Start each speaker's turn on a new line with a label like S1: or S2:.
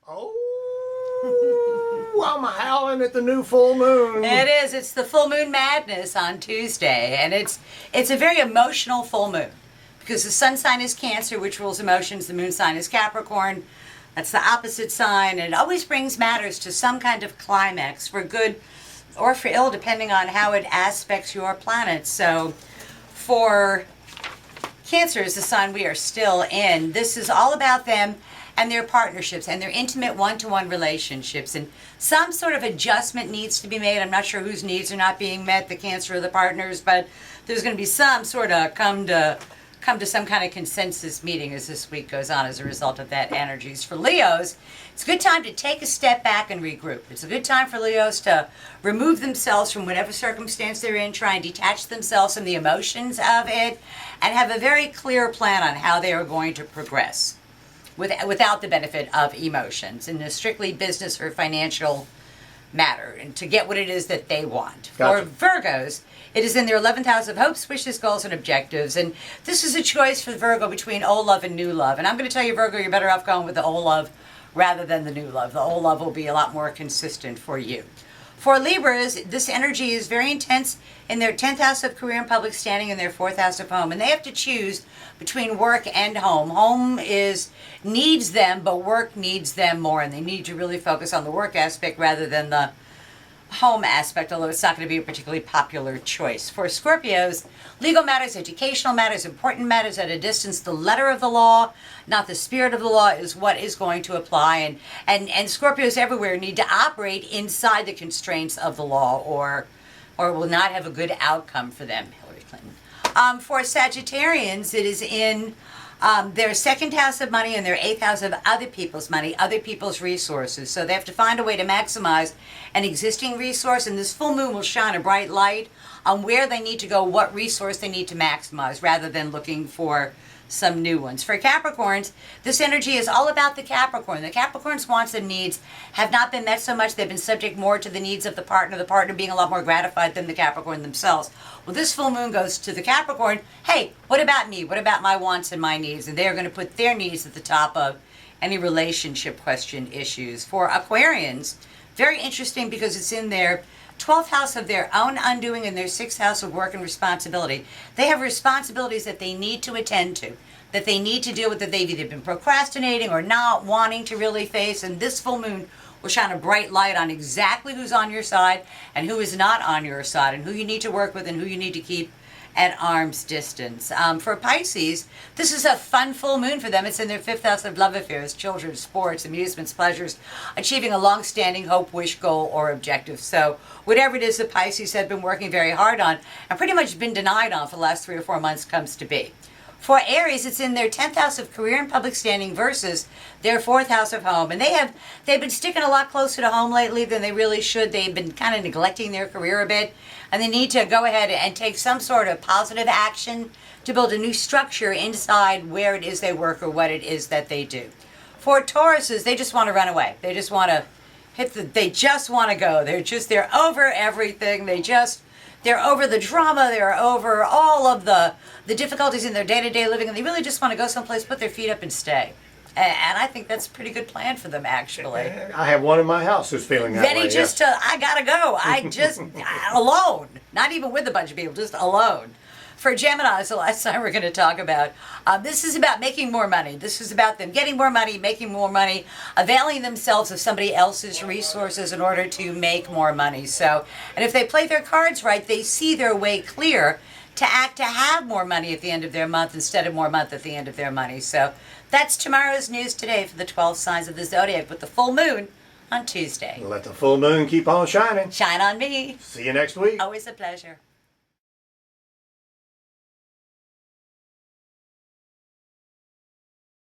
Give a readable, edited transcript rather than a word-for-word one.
S1: Oh, I'm howling at the new full moon.
S2: It is. It's the full moon madness on Tuesday, and it's a very emotional full moon because the sun sign is Cancer, which rules emotions. The moon sign is Capricorn. That's the opposite sign, and it always brings matters to some kind of climax, for good or for ill, depending on how it aspects your planet. So for Cancer is the sign we are still in. This is all about them and their partnerships and their intimate one-to-one relationships. And some sort of adjustment needs to be made. I'm not sure whose needs are not being met, the Cancer or the partners, but there's going to be some sort of come to some kind of consensus meeting as this week goes on as a result of that energies. For Leos, it's a good time to take a step back and regroup. It's a good time for Leos to remove themselves from whatever circumstance they're in, try and detach themselves from the emotions of it, and have a very clear plan on how they are going to progress without the benefit of emotions in a strictly business or financial matter, and to get what it is that they want.
S1: Gotcha.
S2: For Virgos, it is in their 11th house of hopes, wishes, goals, and objectives. And this is a choice for Virgo between old love and new love. And I'm going to tell you, Virgo, you're better off going with the old love rather than the new love. The old love will be a lot more consistent for you. For Libras, this energy is very intense in their 10th house of career and public standing, and their 4th house of home. And they have to choose between work and home. Home needs them, but work needs them more. And they need to really focus on the work aspect rather than the home aspect, although it's not going to be a particularly popular choice. For Scorpios, legal matters, educational matters, important matters at a distance, the letter of the law, not the spirit of the law, is what is going to apply. And Scorpios everywhere need to operate inside the constraints of the law, or will not have a good outcome for them. Hillary Clinton. For Sagittarians, it is in their 2nd house of money and their 8th house of other people's money, other people's resources. So they have to find a way to maximize an existing resource, and this full moon will shine a bright light on where they need to go, what resource they need to maximize, rather than looking for some new ones. For Capricorns, this energy is all about the Capricorn. The Capricorn's wants and needs have not been met so much. They've been subject more to the needs of the partner being a lot more gratified than the Capricorn themselves. Well, this full moon goes to the Capricorn, hey, what about me? What about my wants and my needs? And they're going to put their needs at the top of any relationship question issues. For Aquarians, very interesting because it's in their 12th house of their own undoing and their 6th house of work and responsibility. They have responsibilities that they need to attend to, that they need to deal with, that they've either been procrastinating or not wanting to really face. And this full moon will shine a bright light on exactly who's on your side and who is not on your side, and who you need to work with and who you need to keep at arm's distance. For Pisces, this is a fun full moon for them. It's in their 5th house of love affairs, children, sports, amusements, pleasures, achieving a long-standing hope, wish, goal, or objective. So whatever it is that Pisces have been working very hard on and pretty much been denied on for the last 3 or 4 months comes to be. For Aries, it's in their 10th house of career and public standing versus their 4th house of home. And they've been sticking a lot closer to home lately than they really should. They've been kind of neglecting their career a bit. And they need to go ahead and take some sort of positive action to build a new structure inside where it is they work or what it is that they do. For Tauruses, they just want to run away. They just want to they just want to go. They're over everything. They're over the drama, they're over all of the difficulties in their day-to-day living, and they really just want to go someplace, put their feet up, and stay. And I think that's a pretty good plan for them, actually.
S1: I have one in my house who's feeling that way.
S2: I gotta go. Alone. Not even with a bunch of people, just alone. For Gemini, the last time we're going to talk about, this is about making more money. This is about them getting more money, making more money, availing themselves of somebody else's resources in order to make more money. So, and if they play their cards right, they see their way clear to have more money at the end of their month instead of more month at the end of their money. So that's tomorrow's news today for the 12 signs of the zodiac with the full moon on Tuesday.
S1: Let the full moon keep on shining.
S2: Shine on me.
S1: See you next week.
S2: Always a pleasure.